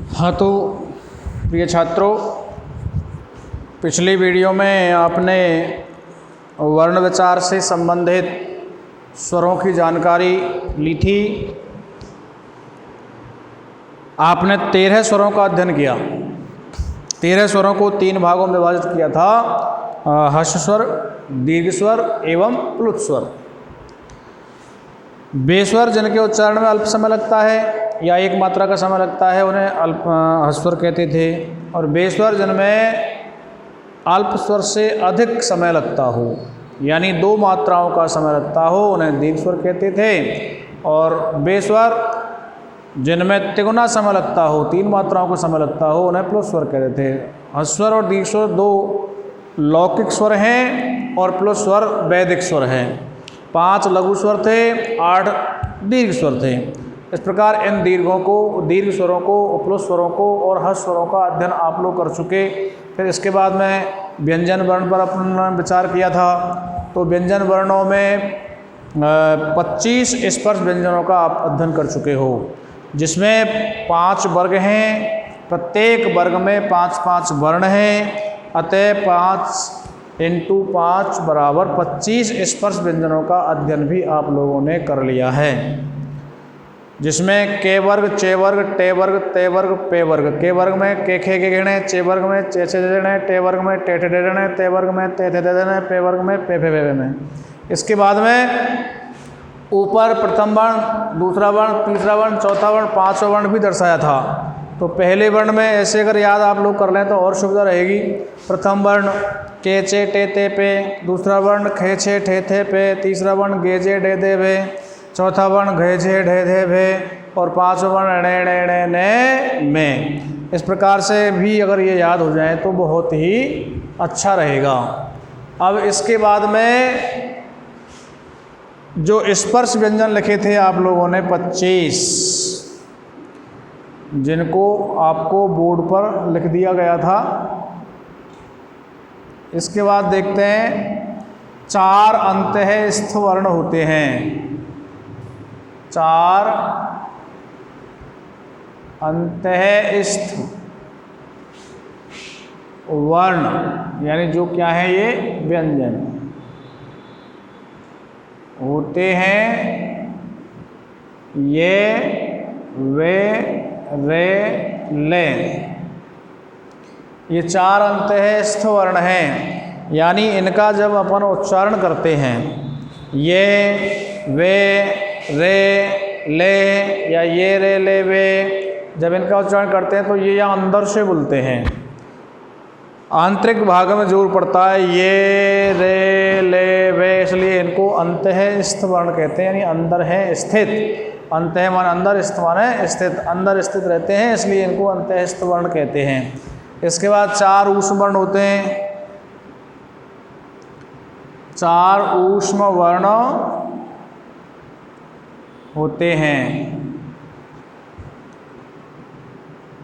हाँ तो प्रिय छात्रों, पिछली वीडियो में आपने वर्ण विचार से संबंधित स्वरों की जानकारी ली थी। आपने 13 स्वरों का अध्ययन किया। 13 स्वरों को 3 भागों में विभाजित किया था, ह्रस्व स्वर, दीर्घ स्वर एवं प्लुत स्वर। बेस्वर जिनके उच्चारण में अल्प समय लगता है या एक मात्रा का समय लगता है उन्हें ह्रस्व स्वर कहते थे, और बेस्वर जिनमें अल्प स्वर से अधिक समय लगता हो यानी 2 मात्राओं का समय लगता हो उन्हें दीर्घ स्वर कहते थे, और बेस्वर जिनमें तिगुना समय लगता हो, 3 मात्राओं का समय लगता हो उन्हें प्लुत स्वर कहते थे। ह्रस्व स्वर और दीर्घ स्वर 2 लौकिक स्वर हैं और प्लुत स्वर वैदिक स्वर हैं। 5 लघु स्वर थे, 8 दीर्घ स्वर थे। इस प्रकार इन दीर्घ स्वरों को, प्लुत स्वरों को और ह्रस्व स्वरों का अध्ययन आप लोग कर चुके। फिर इसके बाद में व्यंजन वर्ण पर अपना विचार किया था। तो व्यंजन वर्णों में 25 स्पर्श व्यंजनों का आप अध्ययन कर चुके हो, जिसमें 5 वर्ग हैं। प्रत्येक वर्ग में 5-5 वर्ण हैं। अतः 5 × 5 = 25 स्पर्श व्यंजनों का अध्ययन भी आप लोगों ने कर लिया है, जिसमें के वर्ग, चे वर्ग, टे वर्ग, ते वर्ग, पे वर्ग। के वर्ग में के खे गे गणे, चे वर्ग में चे छे गणे, टे वर्ग में टे ठे गणे, ते वर्ग में ते थे गणे, पे वर्ग में पे फे फे में। इसके बाद में ऊपर प्रथम वर्ण, दूसरा वर्ण, तीसरा वर्ण, चौथा वर्ण, 5वां वर्ण भी दर्शाया था। तो पहले वर्ण में ऐसे अगर याद आप लोग कर लें तो और सुविधा रहेगी। प्रथम वर्ण के चे टे ते पे, दूसरा वर्ण खे छे ठे थे पे, तीसरा वर्ण गे जे डे दे भे, चौथा वर्ण घे झे ढे धे भे, और 5वां वर्ण णे णे णे ने में। इस प्रकार से भी अगर ये याद हो जाए तो बहुत ही अच्छा रहेगा। अब इसके बाद में जो स्पर्श व्यंजन लिखे थे आप लोगों ने 25, जिनको आपको बोर्ड पर लिख दिया गया था। इसके बाद देखते हैं 4 अंतःस्थ वर्ण होते हैं। 4 अंतःस्थ वर्ण यानी जो क्या है, ये व्यंजन होते हैं। ये वे रे ले, ये 4 अंतःस्थ वर्ण हैं। यानी इनका जब अपन उच्चारण करते हैं, ये वे रे ले या ये रे ले वे, जब इनका उच्चारण करते हैं तो ये यहाँ अंदर से बोलते हैं। आंतरिक भाग में जोर पड़ता है, ये रे ले वे, इसलिए इनको अंतःस्थ वर्ण कहते हैं। यानी अंदर है स्थित, अंतः मान अंदर, स्थ माने स्थित, अंदर स्थित रहते हैं, इसलिए इनको अंतःस्थ वर्ण कहते हैं। इसके बाद 4 ऊष्म वर्ण होते हैं। 4 ऊष्म वर्ण होते हैं।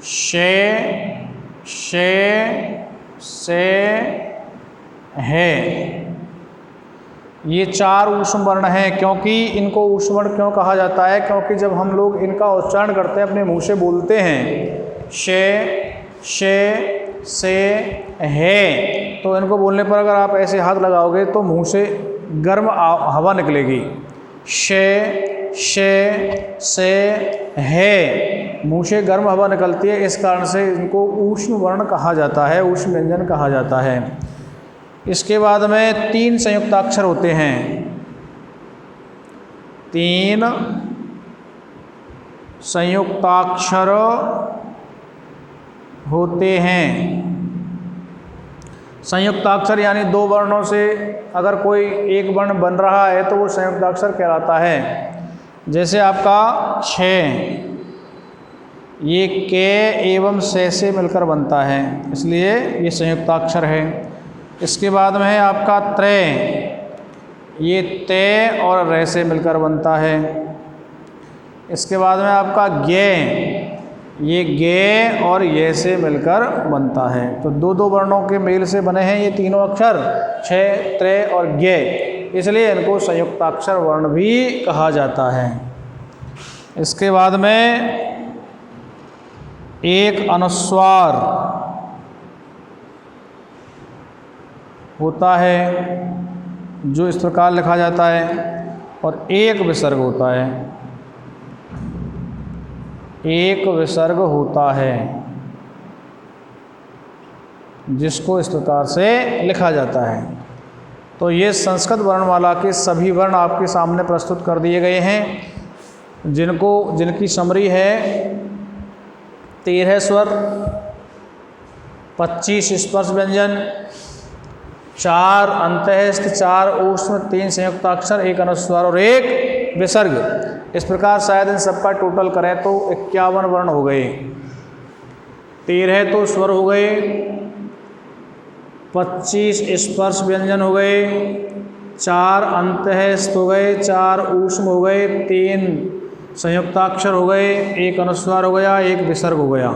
शे, शे, से, है। ये 4 ऊष्म वर्ण हैं। क्योंकि इनको ऊष्म वर्ण क्यों कहा जाता है? क्योंकि जब हम लोग इनका उच्चारण करते हैं, अपने मुंह से बोलते हैं, शे, शे, से, है, तो इनको बोलने पर अगर आप ऐसे हाथ लगाओगे तो मुंह से गर्म हवा निकलेगी। शे, शे, से, है, मुंह से गर्म हवा निकलती है। इस कारण से इनको ऊष्म वर्ण कहा जाता है, ऊष्म व्यंजन कहा जाता है। इसके बाद में 3 संयुक्ताक्षर होते हैं। 3 संयुक्ताक्षर होते हैं। संयुक्ताक्षर यानी 2 वर्णों से अगर कोई एक वर्ण बन रहा है तो वो संयुक्ताक्षर कहलाता है। जैसे आपका छे, ये के एवं से मिलकर बनता है, इसलिए ये संयुक्ताक्षर है। इसके बाद में है आपका त्रे, ये ते और रे से मिलकर बनता है। इसके बाद में आपका गे, ये गे और ये से मिलकर बनता है। तो 2-2 वर्णों के मेल से बने हैं ये तीनों अक्षर, छे, त्रे और गे, इसलिए इनको संयुक्ताक्षर वर्ण भी कहा जाता है। इसके बाद में एक अनुस्वार होता है जो इस प्रकार लिखा जाता है, और एक विसर्ग होता है, एक विसर्ग होता है जिसको इस प्रकार से लिखा जाता है। तो ये संस्कृत वर्णमाला के सभी वर्ण आपके सामने प्रस्तुत कर दिए गए हैं, जिनकी समरी है 13 स्वर, 25 स्पर्श व्यंजन, 4 अंतःस्थ, 4 ऊष्म, 3 संयुक्ताक्षर, 1 अनुस्वार और 1 विसर्ग। इस प्रकार शायद इन सबका टोटल करें तो 51 वर्ण हो गए। 13 तो स्वर हो गए, 25 स्पर्श व्यंजन हो गए, 4 अंतःस्थ हो गए, 4 ऊष्म हो गए, 3 संयुक्ताक्षर हो गए, 1 अनुस्वार हो गया, 1 विसर्ग हो गया।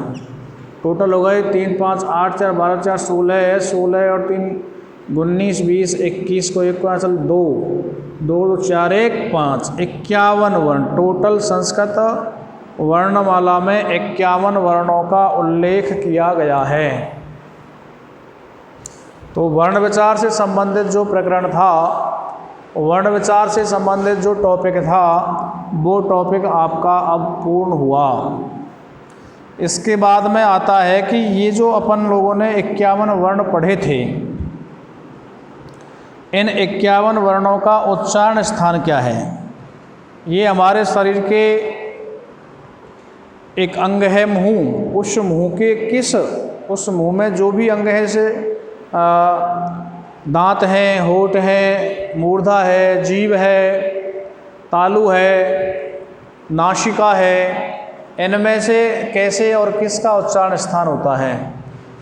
टोटल हो गए 3, 5, 8, 4, 12, 4, 16 है, 16 और 3 19, 20, 21 को 1 का चल 2, 2, 4, 1, 5, 51 वर्ण। टोटल संस्कृत वर्णमाला में 51 वर्णों का उल्लेख किया गया है। तो वर्ण विचार से संबंधित जो प्रकरण था, वर्ण विचार से संबंधित जो टॉपिक था, वो टॉपिक आपका अब पूर्ण हुआ। इसके बाद में आता है कि ये जो अपन लोगों ने 51 वर्ण पढ़े थे, इन 51 वर्णों का उच्चारण स्थान क्या है। ये हमारे शरीर के एक अंग है मुंह, उस मुंह के उस मुंह में जो भी अंग है, जैसे दांत हैं, होठ है, मूर्धा है, जीभ है, तालु है, नासिका है, इनमें से कैसे और किसका उच्चारण स्थान होता है।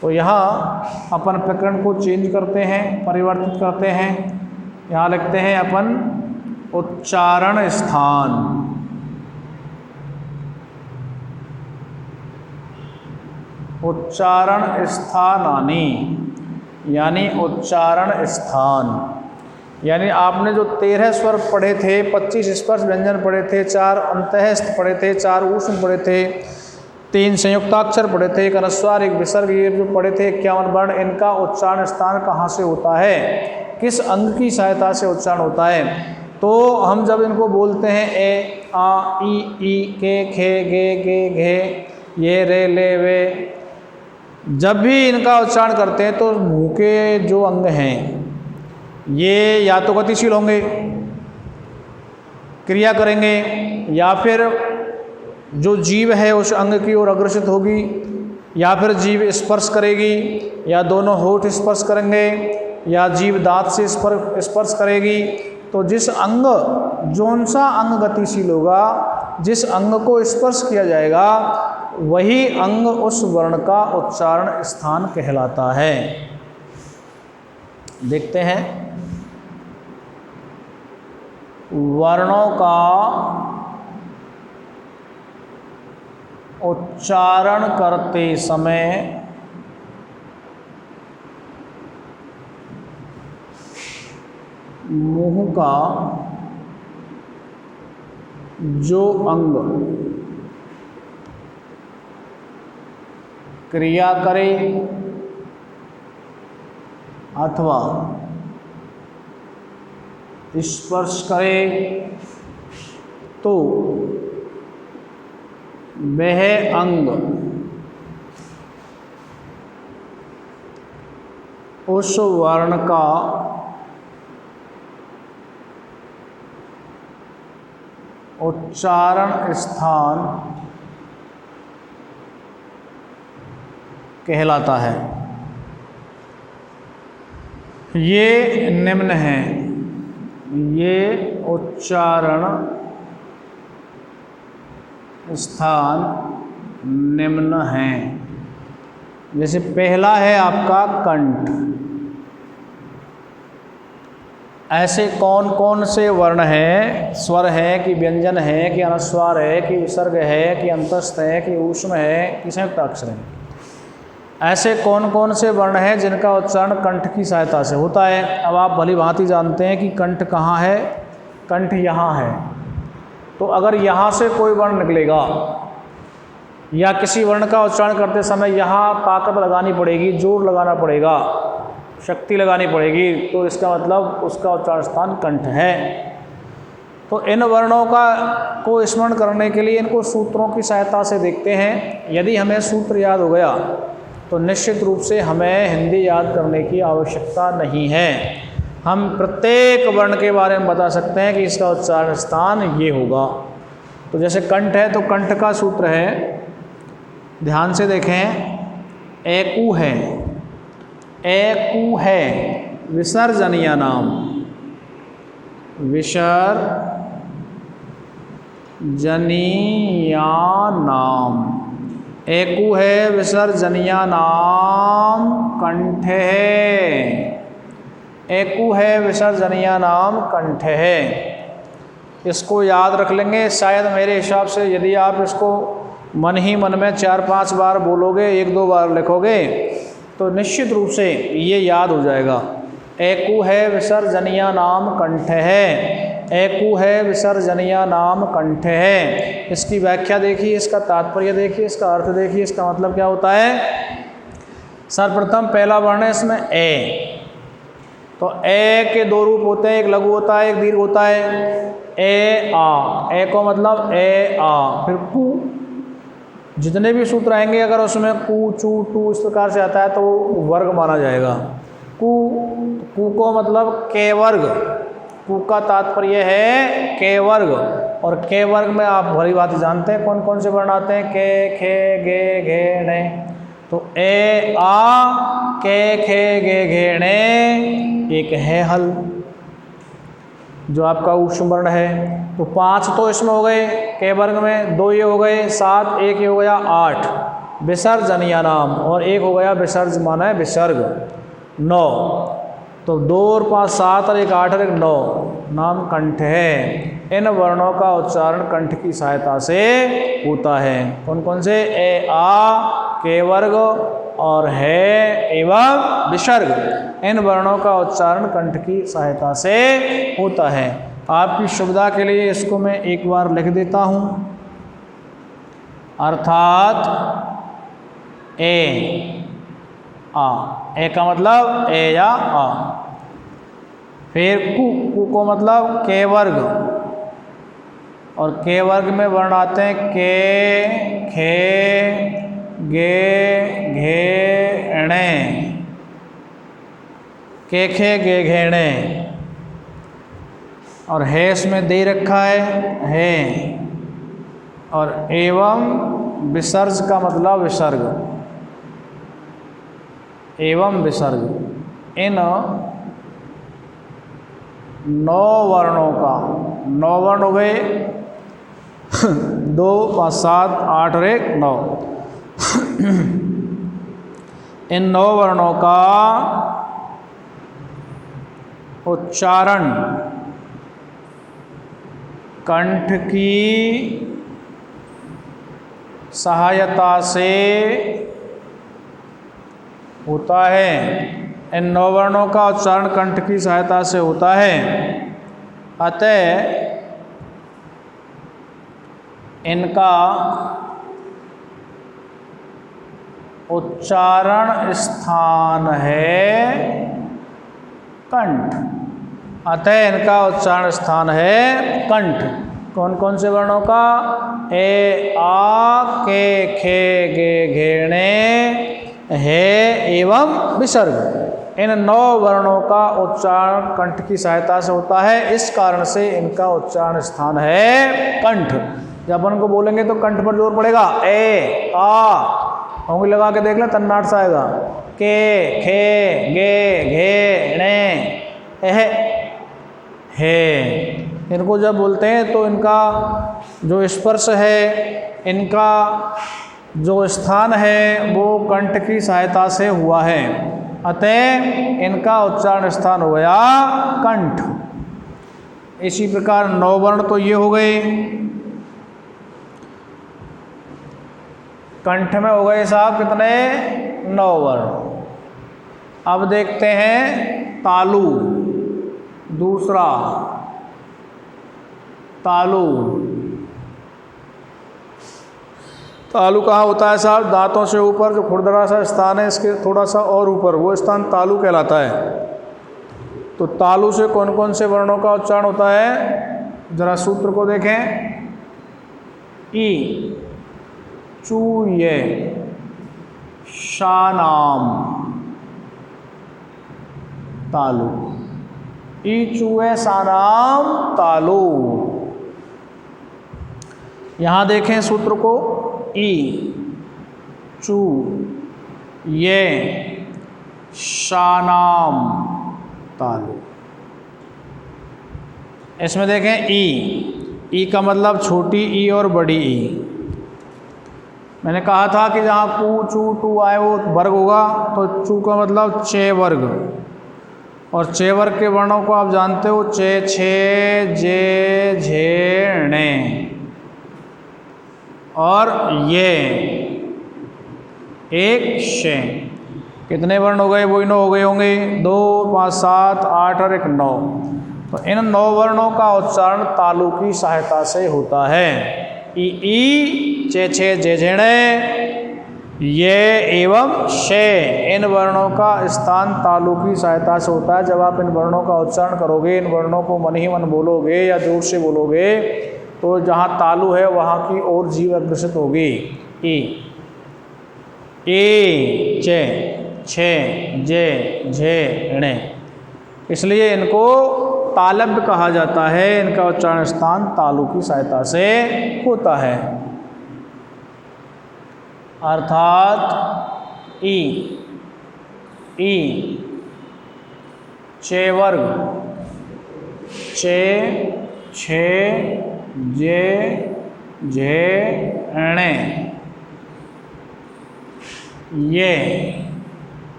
तो यहाँ अपन प्रकरण को चेंज करते हैं, परिवर्तित करते हैं। यहाँ लिखते हैं अपन उच्चारण स्थान। उच्चारण स्थानानि, यानी उच्चारण स्थान। यानी आपने जो 13 स्वर पढ़े थे, 25 स्पर्श व्यंजन पढ़े थे, 4 अंतःस्थ पढ़े थे, 4 ऊष्म पढ़े थे, 3 संयुक्ताक्षर पढ़े थे, 1 अनुस्वार, 1 विसर्ग, ये जो पढ़े थे 51 वर्ण, इनका उच्चारण स्थान कहाँ से होता है, किस अंग की सहायता से उच्चारण होता है। तो हम जब इनको बोलते हैं ए, आ, ई, के, खे, गे, घे, ये, रे, ले, वे, जब भी इनका उच्चारण करते हैं तो मुंह के जो अंग हैं ये या तो गतिशील होंगे, क्रिया करेंगे, या फिर जो जीभ है उस अंग की ओर अग्रसित होगी, या फिर जीभ स्पर्श करेगी, या दोनों होठ स्पर्श करेंगे, या जीभ दांत से स्पर्श करेगी। तो जिस अंग, जौन सा अंग गतिशील होगा, जिस अंग को स्पर्श किया जाएगा, वही अंग उस वर्ण का उच्चारण स्थान कहलाता है। देखते हैं वर्णों का उच्चारण करते समय मुंह का जो अंग क्रिया करे अथवा स्पर्श करे तो वह अंग उस वर्ण का उच्चारण स्थान कहलाता है। ये निम्न है, ये उच्चारण स्थान निम्न हैं। जैसे पहला है आपका कंठ। ऐसे कौन कौन से वर्ण हैं, स्वर है कि व्यंजन है कि अनुस्वार है कि विसर्ग है कि अंतस्थ है कि ऊष्म है कि संयुक्ताक्षर है, ऐसे कौन कौन से वर्ण हैं जिनका उच्चारण कंठ की सहायता से होता है। अब आप भली भांति जानते हैं कि कंठ कहाँ है, कंठ यहाँ है। तो अगर यहाँ से कोई वर्ण निकलेगा या किसी वर्ण का उच्चारण करते समय यहाँ ताकत लगानी पड़ेगी, जोर लगाना पड़ेगा, शक्ति लगानी पड़ेगी, तो इसका मतलब उसका उच्चारण स्थान कंठ है। तो इन वर्णों को स्मरण करने के लिए इनको सूत्रों की सहायता से देखते हैं। यदि हमें सूत्र याद हो गया तो निश्चित रूप से हमें हिंदी याद करने की आवश्यकता नहीं है। हम प्रत्येक वर्ण के बारे में बता सकते हैं कि इसका उच्चारण स्थान ये होगा। तो जैसे कंठ है तो कंठ का सूत्र है, ध्यान से देखें, एकु है, एकु है विसर्जनीय नाम, विसर्जनीय नाम, एकु है विसर्जनीय नाम कंठ है, एकु है विसर्जनीय नाम कंठ है। इसको याद रख लेंगे। शायद मेरे हिसाब से यदि आप इसको मन ही मन में 4-5 बार बोलोगे, 1-2 बार लिखोगे तो निश्चित रूप से ये याद हो जाएगा। एकु है विसर्जनीय नाम कंठ है, एकु है विसर्जनीय नाम कंठ है। इसकी व्याख्या देखिए, इसका तात्पर्य देखिए, इसका अर्थ देखिए, इसका मतलब क्या होता है। सर्वप्रथम पहला वर्ण है इसमें ए, तो ए के 2 रूप होते हैं, एक लघु होता है, एक दीर्घ होता है। ए आ, ए को मतलब ए आ, फिर कु, जितने भी सूत्र आएंगे अगर उसमें कु, चू, टू इस प्रकार से आता है तो वर्ग माना जाएगा। कु, कु को मतलब के वर्ग, कु का तात्पर्य है के वर्ग, और के वर्ग में आप भली बात जानते हैं कौन कौन से वर्ण आते हैं, के, खे, गे, घे, णे। तो ए आ, के, खे, गे, घे, णे, एक है हल जो आपका ऊष्म वर्ण है। तो 5 तो इसमें हो गए के वर्ग में, 2 ये हो गए, 7, 1 ये हो गया 8 विसर्जनीय नाम, और 1 हो गया विसर्ज माना है विसर्ग, 9। तो 2 और 5 7 और 1 8 और 1 9 नाम कंठ है। इन वर्णों का उच्चारण कंठ की सहायता से होता है। कौन कौन से, ए आ, के वर्ग और है एवं विसर्ग। इन वर्णों का उच्चारण कंठ की सहायता से होता है। आपकी सुविधा के लिए इसको मैं एक बार लिख देता हूँ। अर्थात ए आ, ए का मतलब ए या आ, फिर कु, कु को मतलब के वर्ग, और के वर्ग में वर्ण आते हैं के, खे, गे, घे, णे, के, खे, गे, घे, णे, और है इसमें दे रखा है, और एवं विसर्ज का मतलब विसर्ग, एवं विसर्ग। इन 9 वर्णों का, 9 वर्ण हो गए, 2 5 7 8 और 1 9। इन 9 वर्णों का उच्चारण कंठ की सहायता से होता है। इन 9 वर्णों का उच्चारण कंठ की सहायता से होता है। अतः इनका उच्चारण स्थान है कंठ। अतः इनका उच्चारण स्थान है कंठ। कौन कौन से वर्णों का, ए आ, के, खे, गे, घे, णे, है एवं विसर्ग। इन 9 वर्णों का उच्चारण कंठ की सहायता से होता है। इस कारण से इनका उच्चारण स्थान है कंठ। जब अपन को बोलेंगे तो कंठ पर जोर पड़ेगा। ए आ, उंगली लगा के देख लें, तन्नाट सा आएगा। के, खे, गे, घे, णे, है। इनको जब बोलते हैं तो इनका जो स्पर्श है, इनका जो स्थान है वो कंठ की सहायता से हुआ है। अतः इनका उच्चारण स्थान हो गया कंठ। इसी प्रकार 9 वर्ण तो ये हो गए। कंठ में हो गए साहब कितने, 9 वर्ण। अब देखते हैं तालु। दूसरा तालु, तालु कहाँ होता है साहब? दांतों से ऊपर जो खुरदरा सा स्थान है, इसके थोड़ा सा और ऊपर, वो स्थान तालु कहलाता है। तो तालु से कौन कौन से वर्णों का उच्चारण होता है? जरा सूत्र को देखें। ई, चू, ये, शानाम, तालु। ई, चूए, सानाम, तालु। यहाँ देखें सूत्र को। ई, चू, ये, शानाम, तालु। इसमें देखें ई का मतलब छोटी ई और बड़ी ई। मैंने कहा था कि जहाँ कू, चू, टू आए वो वर्ग होगा, तो चू का मतलब चे वर्ग, और चे वर्ग के वर्णों को आप जानते हो, चे, छे, जे, झे, णे। और ये एक शे। कितने वर्ण हो गए? वही 9 हो गए होंगे। 2, 5, 7, 8 और 1 9। तो इन 9 वर्णों का उच्चारण तालु की सहायता से होता है। ई, चे, छे, जे, झेणे, ये एवं शे, इन वर्णों का स्थान तालु की सहायता से होता है। जब आप इन वर्णों का उच्चारण करोगे, इन वर्णों को मन ही मन बोलोगे या जोर से बोलोगे, तो जहाँ तालु है वहाँ की ओर जीव अग्रसित होगी। ई, ए, चे, छे, जे, झे, णे। इसलिए इनको तालव्य कहा जाता है। इनका उच्चारण स्थान तालु की सहायता से होता है। अर्थात ई, चे वर्ग, चे, छे, जे, झे, णे, ये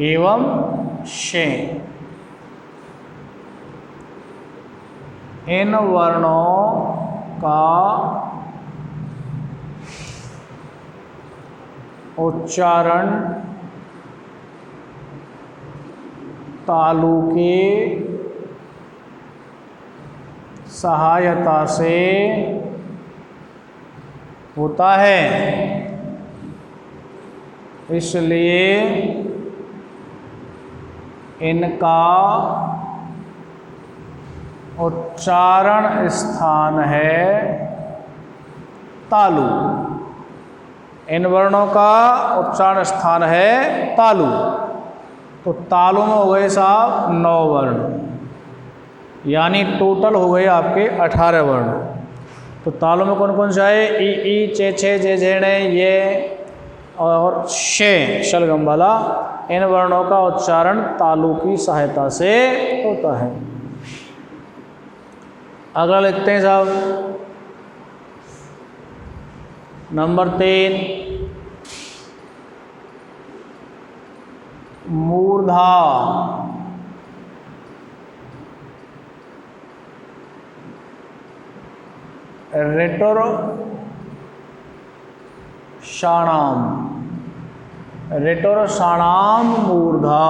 एवं शे, इन वर्णों का उच्चारण तालु की सहायता से होता है। इसलिए इनका उच्चारण स्थान है तालु। इन वर्णों का उच्चारण स्थान है तालु। तो तालु में हो गए साहब 9 वर्ण, यानी टोटल हो गए आपके 18 वर्ण। तो तालु में कौन कौन से आए? ई, चे, छे, जे, झेणे, ये और शे, शलगम वाला। इन वर्णों का उच्चारण तालु की सहायता से होता है। अगला लिखते हैं साहब, नंबर 3, मूर्धा। रेटोर शाणाम, रेटोर शाणाम मूर्धा।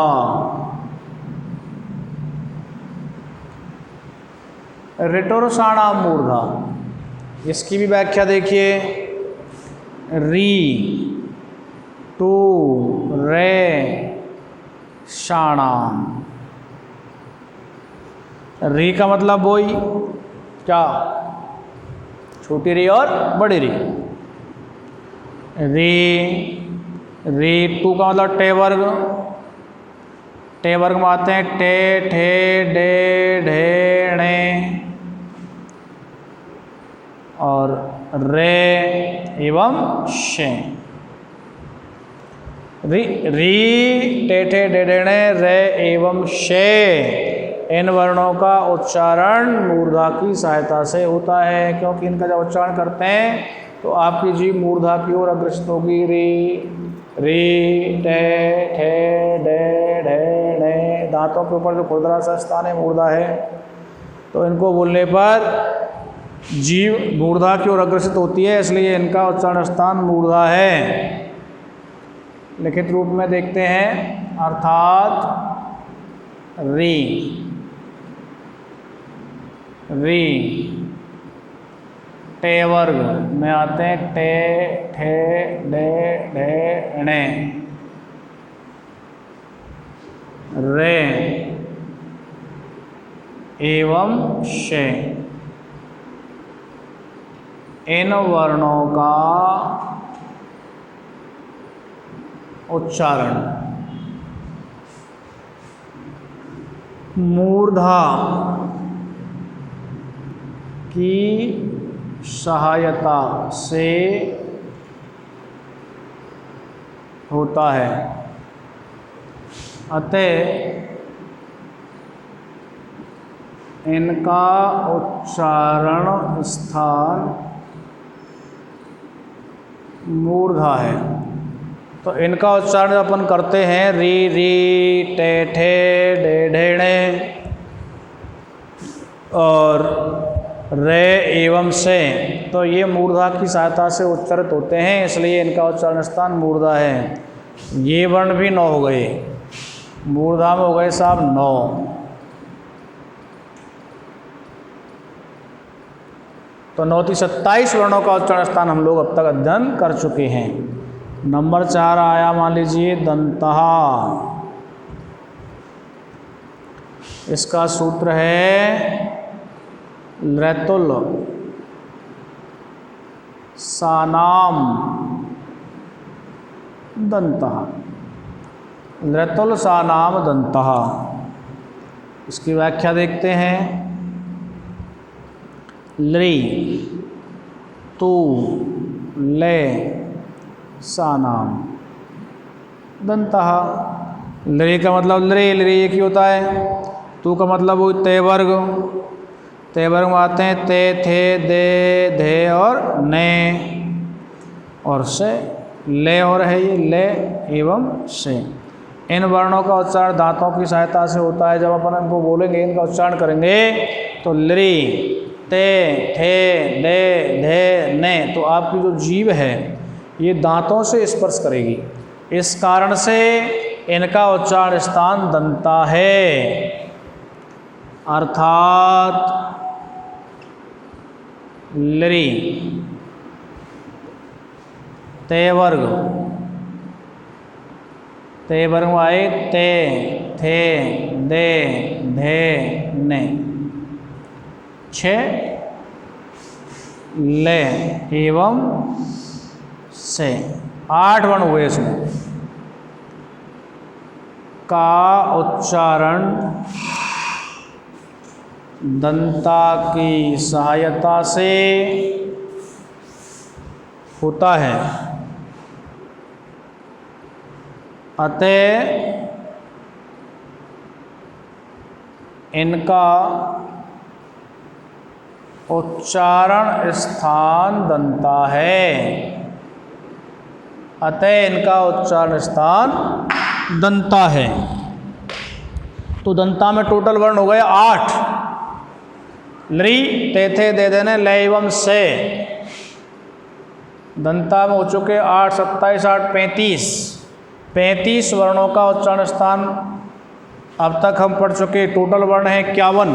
रेटोर शाणाम मूर्धा, इसकी भी व्याख्या देखिए। री, टू, रे, शाणाम। री का मतलब वही क्या? छोटी री और बड़ी री। री, टू का मतलब टे वर्ग। टे वर्ग में आते हैं टे, ठे, डे, ढे, णे। और रे एवं शे। री, टे, ठे, डे, ढे, णे, रे एवं शे, इन वर्णों का उच्चारण मूर्धा की सहायता से होता है। क्योंकि इनका जब उच्चारण करते हैं तो आपकी जीभ मूर्धा की ओर अग्रसित होगी। री, टे, ठे, डे, ढे, णे। दांतों के ऊपर जो खुरदरा सा स्थान है मूर्धा है, तो इनको बोलने पर जीभ मूर्धा की ओर अग्रसित होती है, इसलिए इनका उच्चारण स्थान मूर्धा है। लिखित रूप में देखते हैं, अर्थात री, टे वर्ग में आते हैं टे, ठे, डे, ढे, णे, रे एवं शे। इन वर्णों का उच्चारण मूर्धा की सहायता से होता है, अतः इनका उच्चारण स्थान मूर्धा है। तो इनका उच्चारण अपन करते हैं री री, टे ठे, डे ढेणे और रे एवं से, तो ये मूर्धा की सहायता से उच्चारित होते हैं, इसलिए इनका उच्चारण स्थान मूर्धा है। ये वर्ण भी 9 हो गए, मूर्धा में हो गए साहब 9। तो 9 × 27 वर्णों का उच्चारण स्थान हम लोग अब तक अध्ययन कर चुके हैं। नंबर 4 आया, मान लीजिए दंतः। इसका सूत्र है लृतुल सानाम दंतः, लृतुल सानाम दंतः। इसकी व्याख्या देखते हैं। लृ तु ले सानाम दंतः। लृ का मतलब लृ एक ही होता है। तू का मतलब वो ते वर्ग, ते वर्ग में आते हैं ते, थे, दे, धे और ने, और से ले और है ये ले एवं से। इन वर्णों का उच्चारण दांतों की सहायता से होता है। जब अपन इनको बोलेंगे, इनका उच्चारण करेंगे तो लृ, ते, थे, दे, धे, ने, तो आपकी जो जीभ है ये दांतों से स्पर्श करेगी। इस कारण से इनका उच्चारण स्थान दंता है, अर्थात लृ ते वर्ग, ते वर्ग में आए ते, थे, दे, धे, ने, 6 ले एवं से, 8 वर्ण हुए इसमें। का उच्चारण दंता की सहायता से होता है, अतः इनका उच्चारण स्थान दंता है, अतः इनका उच्चारण स्थान दंता है। तो दंता में टोटल वर्ण हो गए 8। लृ, ते, थे, दे, देने, ले एवं से। दंता में हो चुके 8, 27, 8, 35। 35 वर्णों का उच्चारण स्थान अब तक हम पढ़ चुके। टोटल वर्ण है 51।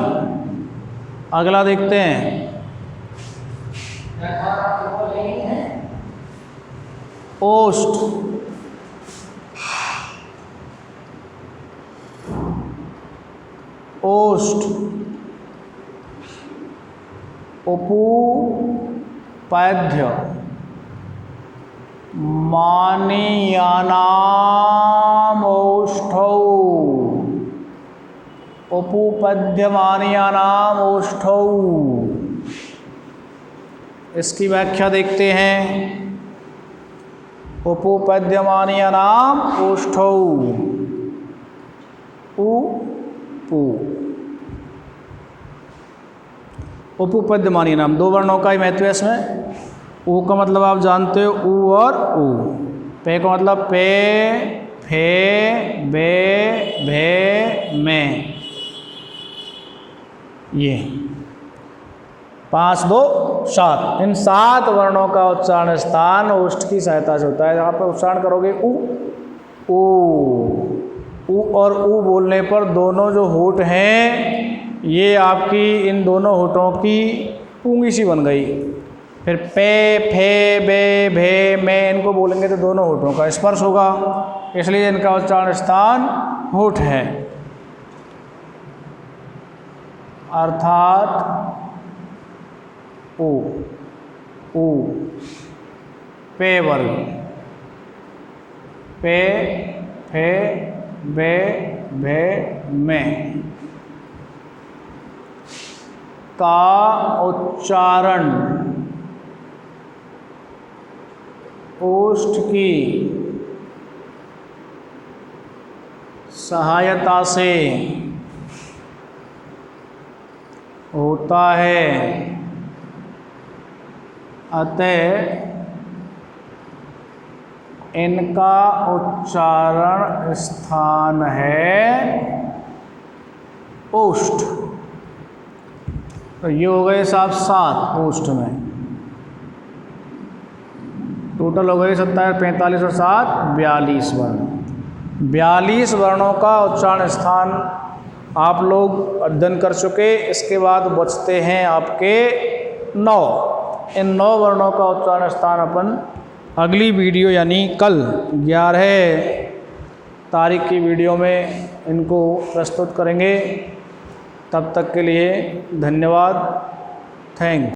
अगला देखते हैं। ओष्ठ, ओष्ठ, उपुपैध्य, मानीयानाम ओष्ठौ, उपुपद्य मानीयानाम ओष्ठौ। इसकी व्याख्या देखते हैं। उपुपद्यमानीयानाम ओष्ठौ, उ पु, उपुपद्यमानीयानाम 2 वर्णों का ही महत्व है इसमें। ऊ का मतलब आप जानते हो, ऊ और ऊ। पे का मतलब पे, फे, बे, भे, में। ये 5, 2, 7, इन 7 वर्णों का उच्चारण स्थान ओष्ठ की सहायता से होता है। जहाँ पर उच्चारण करोगे उ, ऊ और ऊ बोलने पर दोनों जो होठ हैं ये आपकी इन दोनों होठों की पूंगी सी बन गई। फिर पे, फे, बे, भे, में, इनको बोलेंगे तो दोनों होठों का स्पर्श होगा, इसलिए इनका उच्चारण स्थान होठ है। अर्थात ऊ, ऊ, पे वर्ग, पे, फे, बे, भे, में का उच्चारण ओष्ठ की सहायता से होता है, अतः इनका उच्चारण स्थान है ओष्ठ। तो ये हो गए साहब 7 ओष्ठ में, टोटल हो गए 27, 45 और 7 42 वर्ण। 42 वर्णों का उच्चारण स्थान आप लोग अध्ययन कर चुके। इसके बाद बचते हैं आपके 9। इन 9 वर्णों का उच्चारण स्थान अपन अगली वीडियो यानी कल 11 तारीख की वीडियो में इनको प्रस्तुत करेंगे। तब तक के लिए धन्यवाद। थैंक